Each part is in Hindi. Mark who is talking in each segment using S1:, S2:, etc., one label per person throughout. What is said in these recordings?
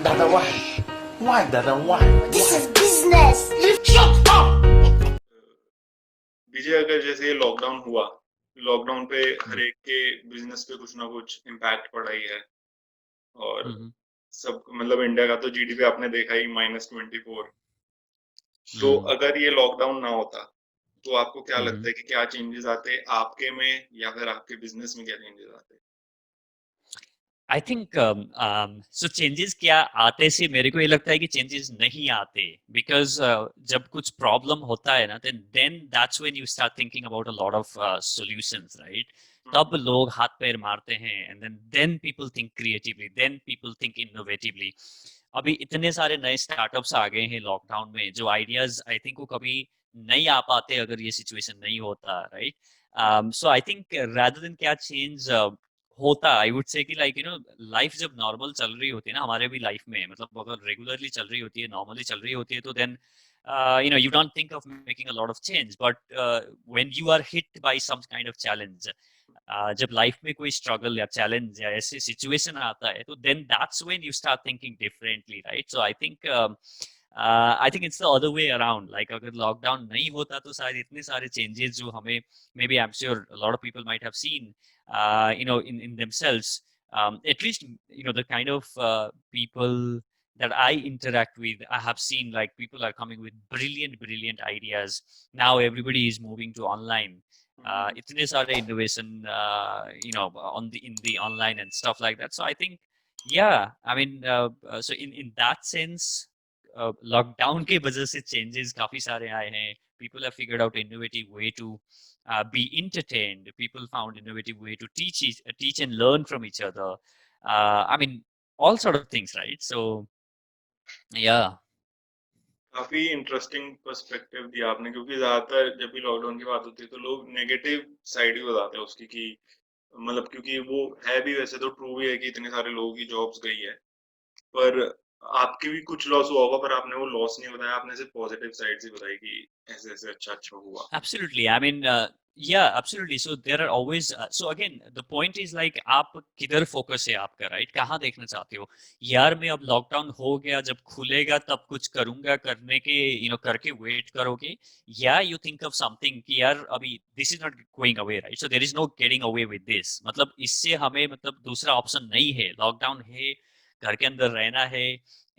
S1: Dada, why? Why, Dada, why?
S2: This is business.
S1: You shut up!
S3: विजय, अगर जैसे ये लॉकडाउन हुआ, लॉकडाउन पे हर एक के बिजनेस पे कुछ ना कुछ इम्पैक्ट पड़ा ही है। और सब मतलब इंडिया का तो जीडीपी आपने देखा ही -24। तो अगर ये लॉकडाउन ना होता तो आपको क्या लगता है कि क्या चेंजेस आते आपके में, या फिर आपके बिजनेस में क्या चेंजेस आते?
S4: आई थिंक सो चेंजेस क्या आते से मेरे को ये लगता है कि चेंजेस नहीं आते बिकॉज जब कुछ प्रॉब्लम होता है ना then that's when you start thinking about a lot of solutions, right? तब लोग हाथ पैर मारते हैं and then people think creatively, then people think innovatively. अभी इतने सारे नए स्टार्टअप्स आ गए हैं लॉकडाउन में जो आइडियाज आई थिंक वो कभी नहीं आ पाते अगर ये सिचुएशन नहीं होता, right? So I think rather than क्या चेंज होता, आई वुड से कि लाइक यू नो लाइफ जब नॉर्मल चल रही होती है ना हमारे भी लाइफ में, मतलब अगर रेगुलरली चल रही होती है, नॉर्मली चल रही होती है, तो then you know you don't think of making a lot of change, but when you are hit by some kind of challenge, जब लाइफ में कोई स्ट्रगल या चैलेंज या ऐसे सिचुएशन आता है तो then that's when you start thinking differently, right? So I think it's the other way around, like अगर लॉकडाउन नहीं होता तो शायद इतने सारे चेंजेस जो हमें, maybe I am sure a lot of people might have seen you know in themselves, at least you know the kind of people that I interact with, I have seen like people are coming with brilliant ideas. Now everybody is moving to online. इतने सारे innovation you know on the in the online and stuff like that. So I think yeah, I mean so in that sense lockdown के वजह से changes काफी सारे आए हैं. People have figured out innovative way to be entertained. People found innovative way to teach and learn from each other. I mean all sort of things, right? So yeah.
S3: काफी इंटरेस्टिंग पर्सपेक्टिव दिया आपने, क्योंकि ज्यादातर जब भी लॉकडाउन की बात होती है तो लोग नेगेटिव साइड ही बताते हैं उसकी, कि मतलब क्योंकि वो है भी, वैसे तो ट्रू भी है कि इतने सारे लोगों की जॉब्स गई है, पर आपके भी कुछ लॉस हुआ होगा, पर आपने वो लॉस नहीं बताया, आपने सिर्फ पॉजिटिव साइड्स ही बताई कि ऐसे ऐसे अच्छा अच्छा हुआ।
S4: Absolutely. I mean, yeah, absolutely. So there are always, so again, the point is like आप किधर फोकस है आपका, राइट? कहाँ देखना चाहते हो? यार मैं अब लॉकडाउन हो गया, जब खुलेगा तब कुछ करूंगा, करने के यू नो करके वेट करोगे, या यू थिंक ऑफ समथिंग कि यार अभी this is not going away, right? So there is no getting away with this, मतलब इससे हमें मतलब दूसरा ऑप्शन नहीं है, लॉकडाउन है, घर के अंदर रहना है,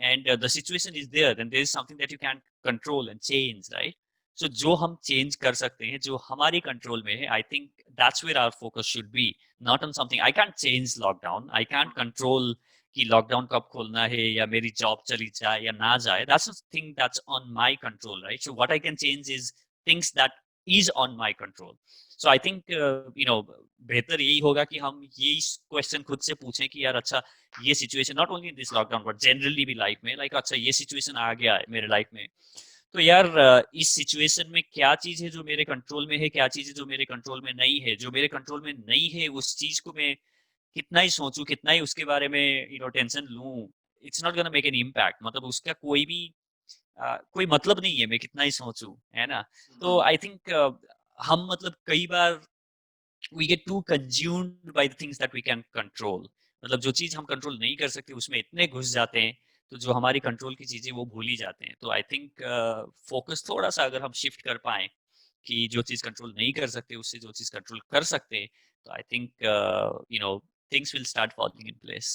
S4: and the situation is there, then there is something that you can control and change, right? So जो हम चेंज कर सकते हैं, जो हमारी कंट्रोल में है, I think that's where our focus should be, not on something. I can't change lockdown, I can't control कि लॉकडाउन कब खोलना है या मेरी जॉब चली जाए या ना जाए, that's a thing that's on my control, right? So what I can change is things that is on my control. So I think you know बेहतर यही होगा कि हम यही क्वेश्चन खुद से पूछें कि यार अच्छा ये situation, not only in this lockdown but generally भी लाइफ में, लाइक अच्छा ये सिचुएशन आ गया है मेरे लाइफ में, तो यार इस सिचुएशन में क्या चीज है जो मेरे कंट्रोल में है, क्या चीज है जो मेरे कंट्रोल में नहीं है, जो मेरे कंट्रोल में नहीं है उस चीज को मैं कितना ही सोचूं, कितना ही उसके बारे में यू नो टेंशन लूं, it's not gonna make an impact, मतलब उसका कोई भी कोई मतलब नहीं है मैं कितना ही सोचूं, है ना? तो आई थिंक हम मतलब कई बार we get to consumed by the things that we can control, मतलब जो चीज हम कंट्रोल नहीं कर सकते उसमें इतने घुस जाते हैं, तो जो हमारी कंट्रोल की चीजें वो भूल ही जाते हैं। तो आई थिंक फोकस थोड़ा सा अगर हम शिफ्ट कर पाए कि जो चीज कंट्रोल नहीं कर सकते उससे जो चीज कंट्रोल कर सकते हैं, तो I think you know things will start falling in place.